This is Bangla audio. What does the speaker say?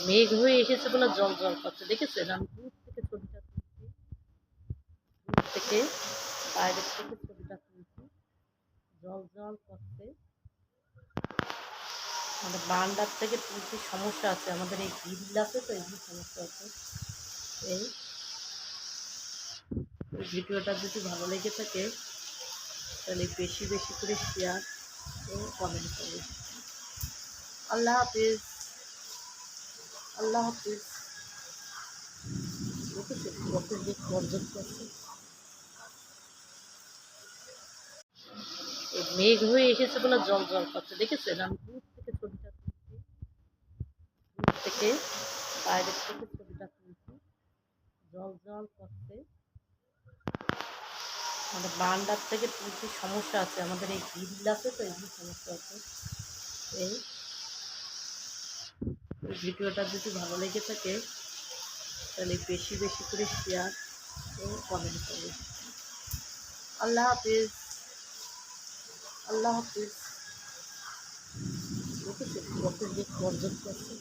মেঘ হয়ে এসেছে বলে জল জল করছে, দেখেছেন? আমি দূর থেকে ছবিটা তুলছি, দূর থেকে বাইরের থেকে ছবিটা তুলছি, জল জল করছে। মানে বারান্দার থেকে তুলছি, সমস্যা আছে আমাদের এই গ্রিল আছে তো, এগুলো সমস্যা আছে। এই ভিডিওটা যদি ভালো লেগে থাকে তাহলে বেশি বেশি করে শেয়ার ও কমেন্ট করবে। আল্লাহ হাফিজ। আল্লাহ হাফিজ। দেখেছেন কত দিক বর্জন করছে। এই মেঘ হয়ে এসেছে বলে জল জল করছে, দেখেছেন? আমি দূর থেকে ছবিটা তুলছি, দূর থেকে বাইরের থেকে ছবিটা তুলছি, জল জল করছে। মানে বারান্দার থেকে তুলছি, সমস্যা আছে আমাদের এই গ্রিল আছে তো, এগুলো সমস্যা আছে। এই ভিডিওটা যদি ভালো লেগে থাকে তাহলে বেশি বেশি করে শেয়ার ও কমেন্ট করবে। আল্লাহ হাফিজ। আল্লাহ হাফিজ। দেখেছেন কত দিক বর্জন করছে।